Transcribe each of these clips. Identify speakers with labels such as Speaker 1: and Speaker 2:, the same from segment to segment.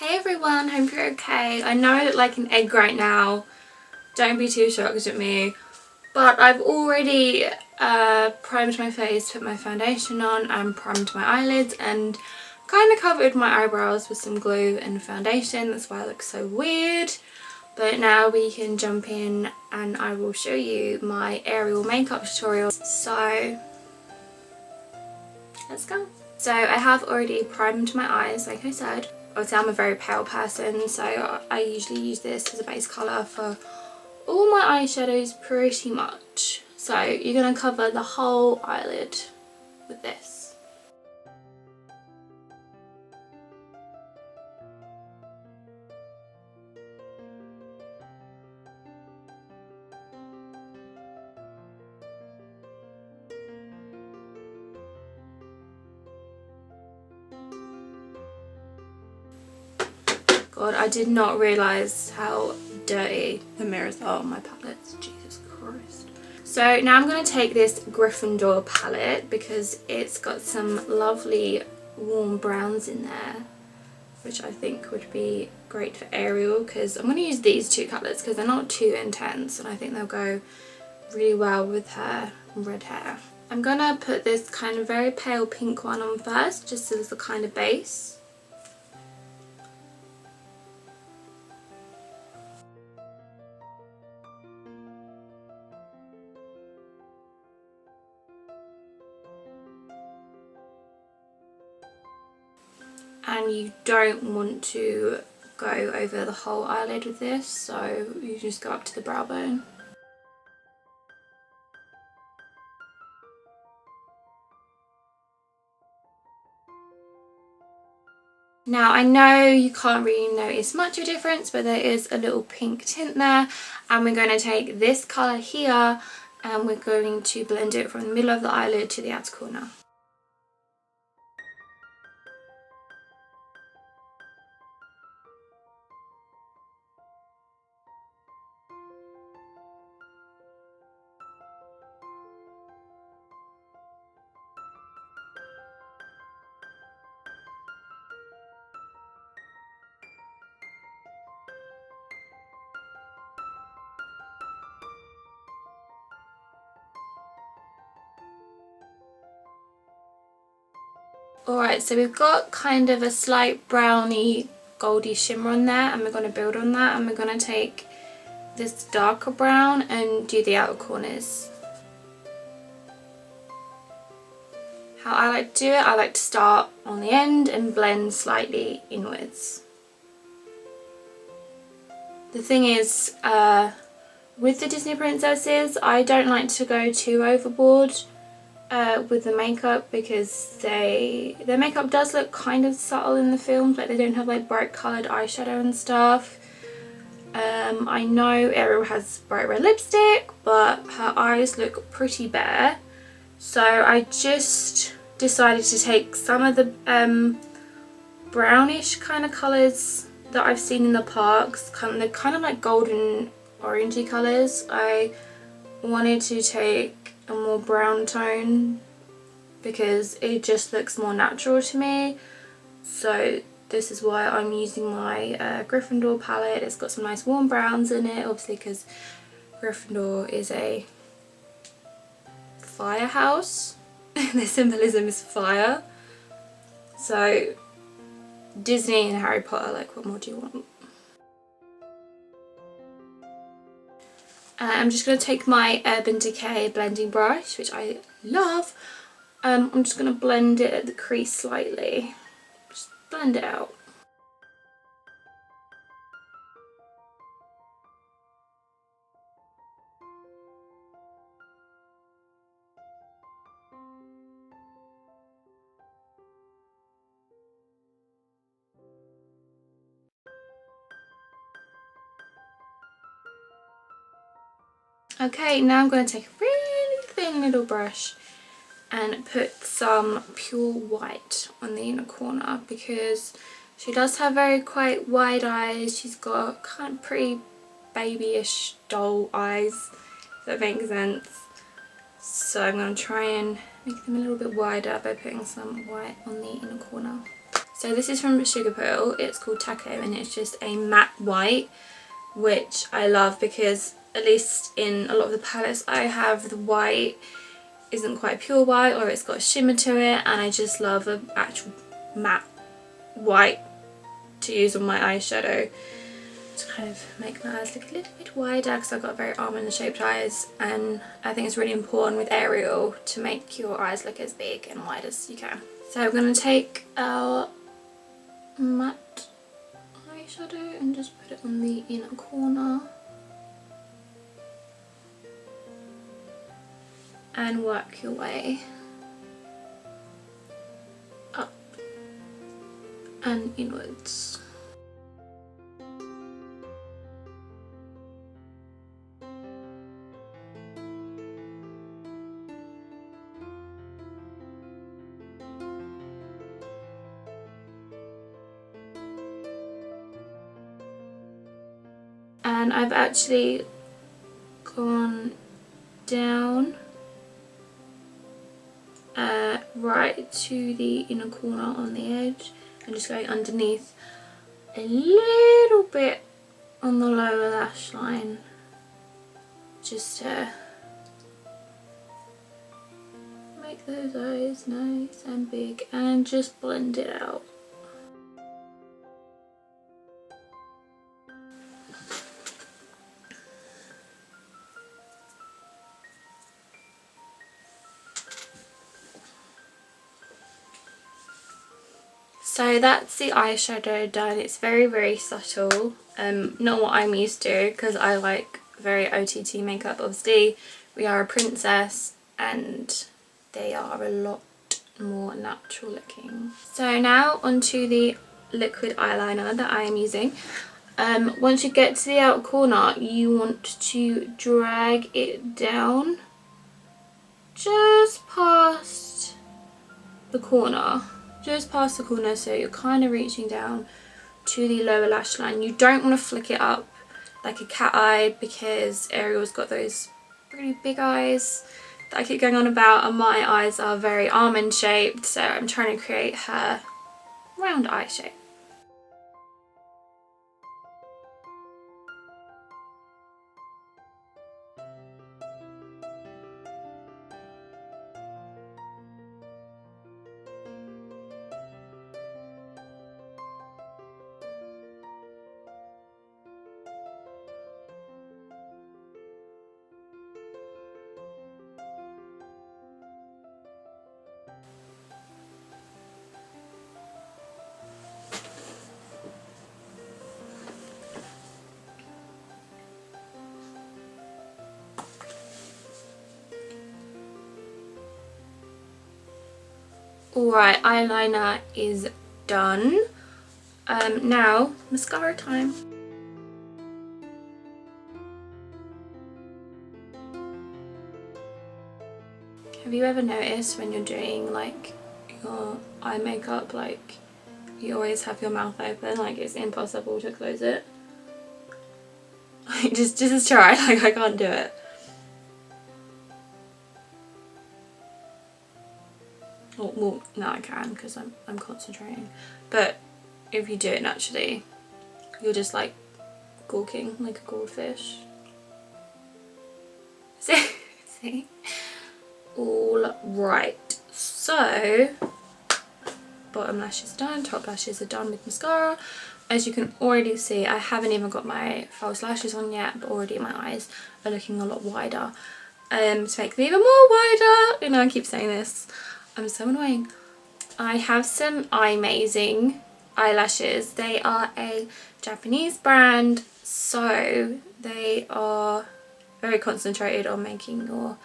Speaker 1: Hey everyone, hope you're okay. I know I look like an egg right now. Don't be too shocked at me. But I've already primed my face, put my foundation on, and primed my eyelids and kind of covered my eyebrows with some glue and foundation. That's why I look so weird. But now we can jump in and I will show you my Ariel makeup tutorial. So let's go. So I have already primed my eyes, like I said. Obviously I'm a very pale person, so I usually use this as a base colour for all my eyeshadows pretty much. So you're going to cover the whole eyelid with this. God, I did not realise how dirty the mirrors are on my palettes. Jesus Christ. So now I'm going to take this Gryffindor palette because it's got some lovely warm browns in there, which I think would be great for Ariel, because I'm going to use these two colours because they're not too intense and I think they'll go really well with her red hair. I'm going to put this kind of very pale pink one on first, just as a kind of base. And you don't want to go over the whole eyelid with this, so you just go up to the brow bone. Now I know you can't really notice much of a difference, but there is a little pink tint there, and we're going to take this colour here and we're going to blend it from the middle of the eyelid to the outer corner. Alright, so we've got kind of a slight browny goldy shimmer on there, and we're going to build on that, and we're going to take this darker brown and do the outer corners. How I like to do it, I like to start on the end and blend slightly inwards. The thing is, with the Disney princesses, I don't like to go too overboard with the makeup, because their makeup does look kind of subtle in the films, like they don't have like bright coloured eyeshadow and stuff. I know Ariel has bright red lipstick, but her eyes look pretty bare, so I just decided to take some of the brownish kind of colours that I've seen in the parks, they're kind of like golden orangey colours. I wanted to take a more brown tone because it just looks more natural to me, so this is why I'm using my Gryffindor palette. It's got some nice warm browns in it, obviously because Gryffindor is a firehouse. Their symbolism is fire, so Disney and Harry Potter, like, what more do you want? I'm just going to take my Urban Decay blending brush, which I love. I'm just going to blend it at the crease slightly. Just blend it out. Okay, now I'm going to take a really thin little brush and put some pure white on the inner corner, because she does have very quite wide eyes. She's got kind of pretty babyish doll eyes, if that makes sense. So I'm going to try and make them a little bit wider by putting some white on the inner corner. So this is from Sugar Pill. It's called Taco and it's just a matte white, which I love because at least in a lot of the palettes I have, the white isn't quite pure white or it's got a shimmer to it, and I just love an actual matte white to use on my eyeshadow to kind of make my eyes look a little bit wider, because I've got very almond shaped eyes, and I think it's really important with Ariel to make your eyes look as big and wide as you can. So I'm going to take our matte eyeshadow and just put it on the inner corner and work your way up and inwards. And I've actually gone down right to the inner corner on the edge and just going underneath a little bit on the lower lash line, just to make those eyes nice and big and just blend it out. So that's the eyeshadow done. It's very subtle, not what I'm used to because I like very OTT makeup. Obviously we are a princess and they are a lot more natural looking. So now onto the liquid eyeliner that I am using. Once you get to the outer corner, you want to drag it down just past the corner. Just past the corner, so you're kind of reaching down to the lower lash line. You don't want to flick it up like a cat eye because Ariel's got those really big eyes that I keep going on about, and my eyes are very almond shaped, so I'm trying to create her round eye shape. Alright, eyeliner is done. Now, mascara time. Have you ever noticed when you're doing like your eye makeup, like you always have your mouth open, like it's impossible to close it? just try, like I can't do it. Oh, well, now I can because I'm concentrating. But if you do it naturally, you're just like gawking like a goldfish. See? All right. So, bottom lashes done, top lashes are done with mascara. As you can already see, I haven't even got my false lashes on yet, but already my eyes are looking a lot wider. To make them even more wider, you know, I keep saying this. I'm so annoying. I have some Eyemazing eyelashes. They are a Japanese brand, so they are very concentrated on making your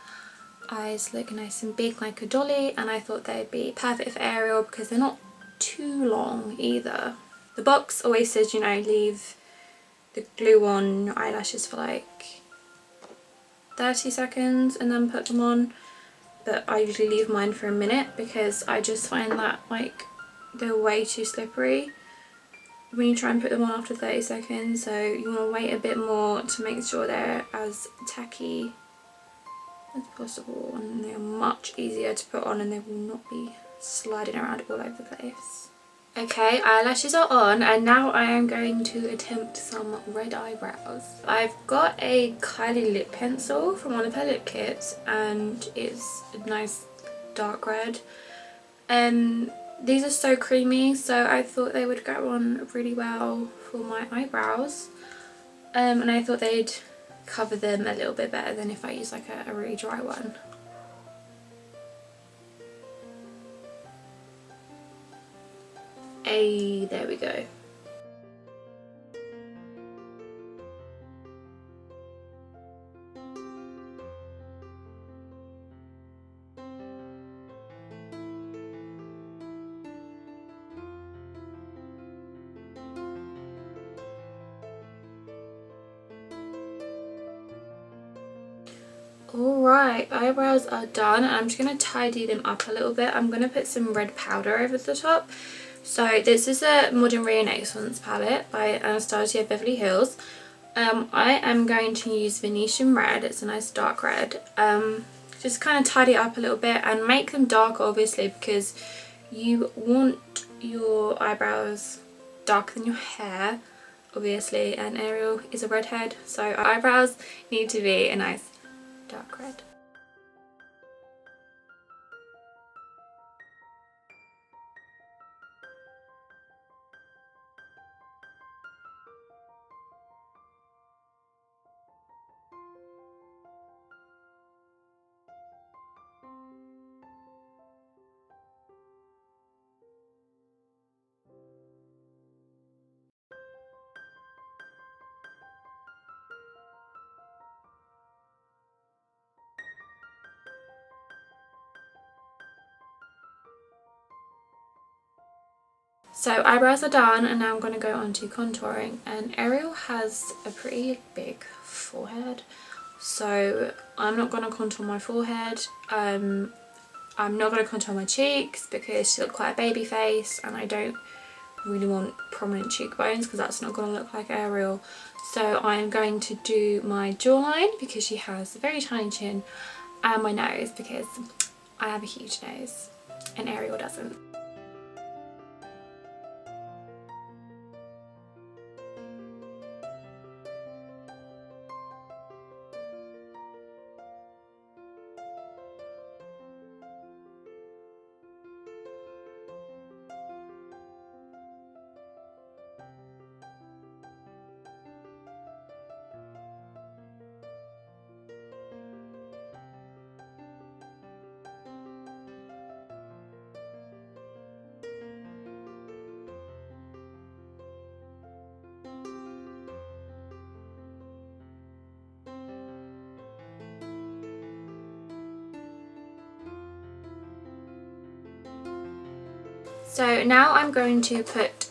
Speaker 1: eyes look nice and big like a dolly, and I thought they'd be perfect for Ariel because they're not too long either. The box always says, you know, leave the glue on your eyelashes for like 30 seconds and then put them on. But I usually leave mine for a minute because I just find that like they're way too slippery when you try and put them on after 30 seconds. So you want to wait a bit more to make sure they're as tacky as possible, and they're much easier to put on and they will not be sliding around all over the place. Okay, eyelashes are on, and now I am going to attempt some red eyebrows. I've got a Kylie lip pencil from one of her lip kits, and it's a nice dark red. These are so creamy, so I thought they would go on really well for my eyebrows. And I thought they'd cover them a little bit better than if I use like a really dry one. There we go. Alright, eyebrows are done, and I'm just going to tidy them up a little bit. I'm going to put some red powder over the top. So this is a Modern Renaissance palette by Anastasia Beverly Hills. I am going to use Venetian Red. It's a nice dark red. Just kind of tidy it up a little bit and make them dark, obviously, because you want your eyebrows darker than your hair, obviously, and Ariel is a redhead, so eyebrows need to be a nice dark red. So eyebrows are done, and now I'm going to go on to contouring, and Ariel has a pretty big forehead, so I'm not going to contour my forehead. I'm not going to contour my cheeks because she's got quite a baby face and I don't really want prominent cheekbones because that's not going to look like Ariel. So I'm going to do my jawline because she has a very tiny chin, and my nose because I have a huge nose and Ariel doesn't. So now I'm going to put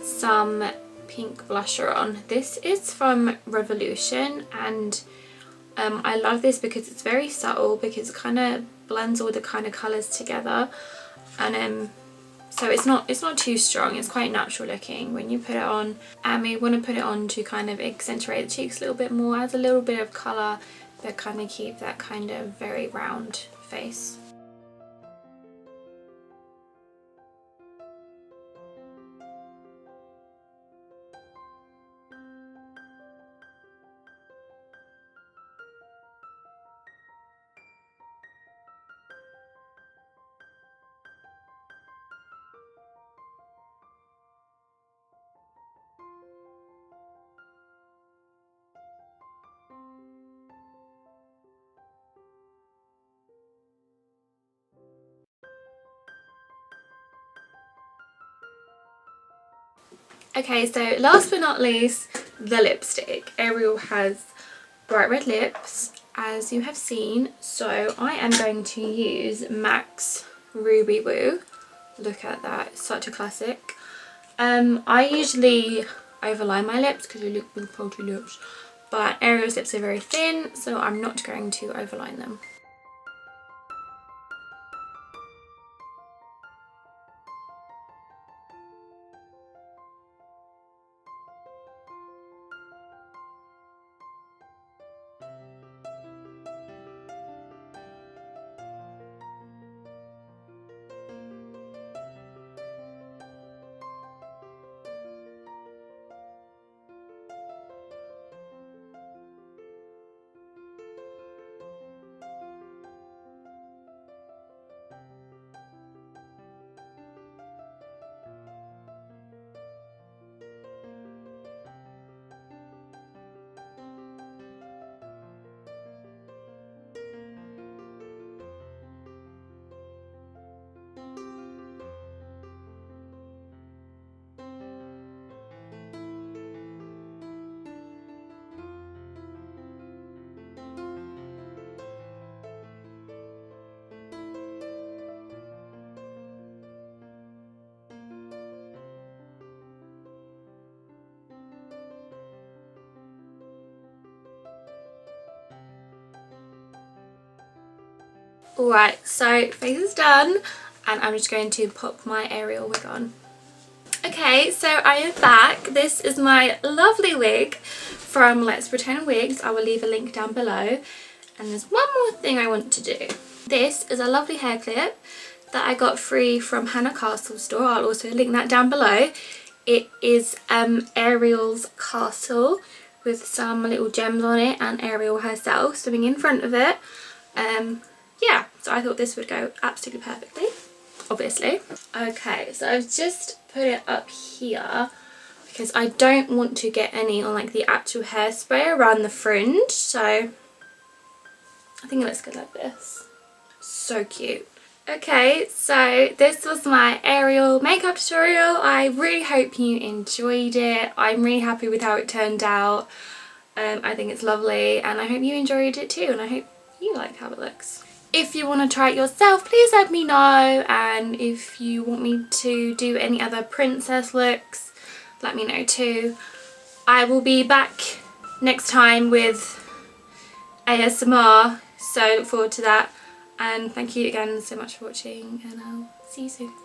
Speaker 1: some pink blusher on. This is from Revolution, and I love this because it's very subtle, because it kind of blends all the kind of colours together, and so it's not too strong. It's quite natural looking when you put it on, and we want to put it on to kind of accentuate the cheeks a little bit more, adds a little bit of colour, but kind of keep that kind of very round face. Okay, so last but not least, the lipstick. Ariel has bright red lips, as you have seen, so I am going to use MAC's Ruby Woo. Look at that, it's such a classic. I usually overline my lips because you look with poultry lips, but Ariel's lips are very thin, so I'm not going to overline them. Alright, so face is done and I'm just going to pop my Ariel wig on. Okay, so I am back. This is my lovely wig from Let's Pretend Wigs. I will leave a link down below. And there's one more thing I want to do. This is a lovely hair clip that I got free from Hannah Castle's store. I'll also link that down below. It is Ariel's castle with some little gems on it and Ariel herself swimming in front of it. Yeah, so I thought this would go absolutely perfectly, obviously. Okay, so I've just put it up here because I don't want to get any on like the actual hairspray around the fringe, so I think it looks good like this. So cute. Okay, so this was my Ariel makeup tutorial. I really hope you enjoyed it. I'm really happy with how it turned out. I think it's lovely and I hope you enjoyed it too, and I hope you like how it looks. If you want to try it yourself, please let me know, and if you want me to do any other princess looks, let me know too. I will be back next time with ASMR, so look forward to that, and thank you again so much for watching, and I'll see you soon.